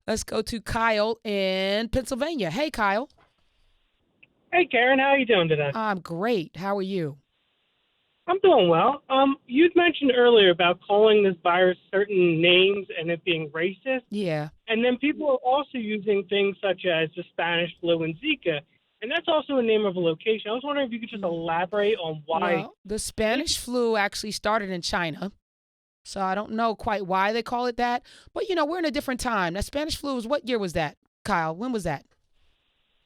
Let's go to Kyle in Pennsylvania. Hey, Kyle. Hey, Karen, how are you doing today? I'm great. How are you? I'm doing well. You'd mentioned earlier about calling this virus certain names and it being racist. Yeah. And then people are also using things such as the Spanish flu and Zika. And that's also a name of a location. I was wondering if you could just elaborate on why. Well, the Spanish flu actually started in China. So I don't know quite why they call it that. But, we're in a different time. That Spanish flu what year was that, Kyle? When was that?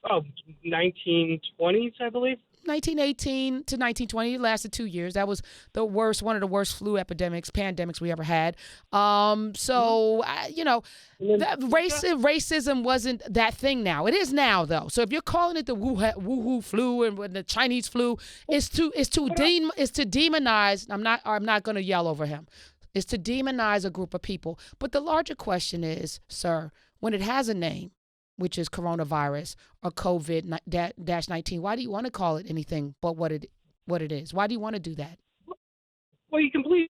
1920s, I believe. 1918 to 1920. It lasted 2 years. That was one of the worst flu pandemics we ever had. Racism wasn't that thing now. It is now, though. So if you're calling it the Wuhan flu and the Chinese flu, it's to demonize. I'm not going to yell over him. It's to demonize a group of people. But the larger question is, sir, when it has a name, which is coronavirus or COVID-19, why do you want to call it anything but what it is? Why do you want to do that? Well, you completely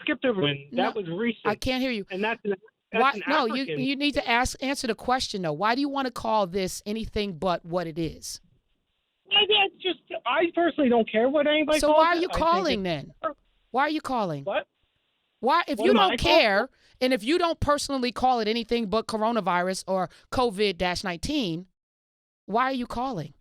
skipped over it. That was recent. I can't hear you. And that's an No, African. you need to answer the question, though. Why do you want to call this anything but what it is? I personally don't care what anybody calls it. So why are you calling then? Why are you calling? What? Why, if you don't care, and if you don't personally call it anything but coronavirus or COVID-19, why are you calling?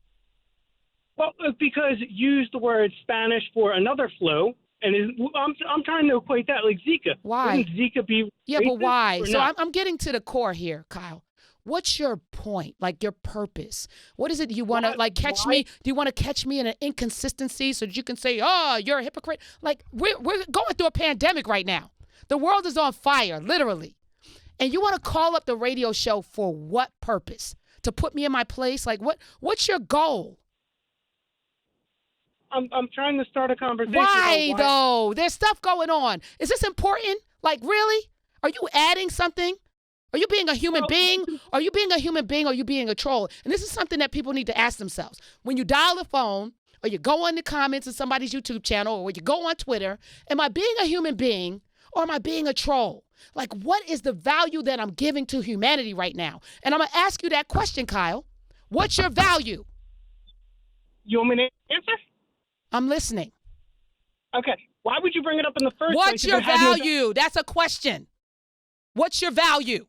Well, because you used the word Spanish for another flu, and I'm trying to equate that like Zika. Why? Wouldn't Zika be Yeah, racist but why? or So not? I'm getting to the core here, Kyle. What's your point? Like your purpose? What is it you want to catch me? Do you want to catch me in an inconsistency so that you can say, "Oh, you're a hypocrite"? Like we're going through a pandemic right now. The world is on fire, literally. And you want to call up the radio show for what purpose? To put me in my place? Like what's your goal? I'm trying to start a conversation. Why though? There's stuff going on. Is this important? Like really? Are you adding something? Are you being a human being? Are you being a human being or are you being a troll? And this is something that people need to ask themselves. When you dial the phone or you go in the comments of somebody's YouTube channel or you go on Twitter, am I being a human being or am I being a troll? Like, what is the value that I'm giving to humanity right now? And I'm going to ask you that question, Kyle. What's your value? You want me to answer? I'm listening. Okay. Why would you bring it up in the first place? What's your value? That's a question. What's your value?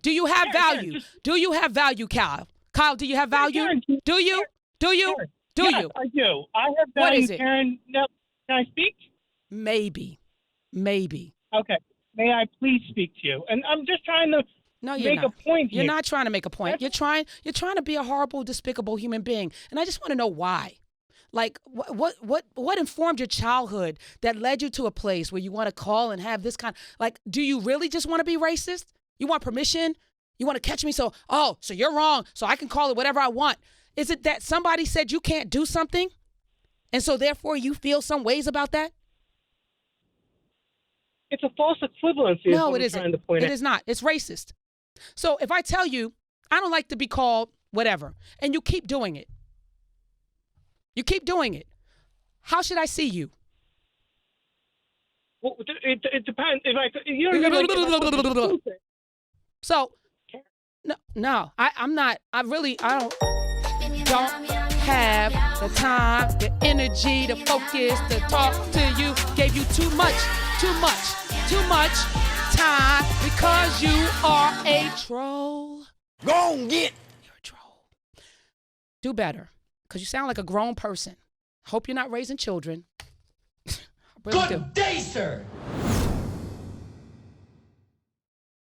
Do you have value? Do you have value, Kyle? Kyle, do you have value? Do you? Do you? Do yes, you? I do. I have value. What is it? Karen, no, can I speak? Maybe. Okay. May I please speak to you? And I'm just trying to make a point here. You're not trying to make a point. You're trying to be a horrible, despicable human being. And I just want to know why. Like, what informed your childhood that led you to a place where you want to call and have this kind like, do you really just want to be racist? You want permission? You want to catch me so you're wrong, so I can call it whatever I want. Is it that somebody said you can't do something? And so therefore you feel some ways about that? It's a false equivalency. No, it isn't. It is not. It's racist. So if I tell you, I don't like to be called whatever, and you keep doing it. You keep doing it. How should I see you? Well, it depends. So, no, I'm not. I don't have the time, the energy, the focus to talk to you. Gave you too much time because you are a troll. Go on, get. You're a troll. Do better. Because you sound like a grown person. Hope you're not raising children. Good day, sir.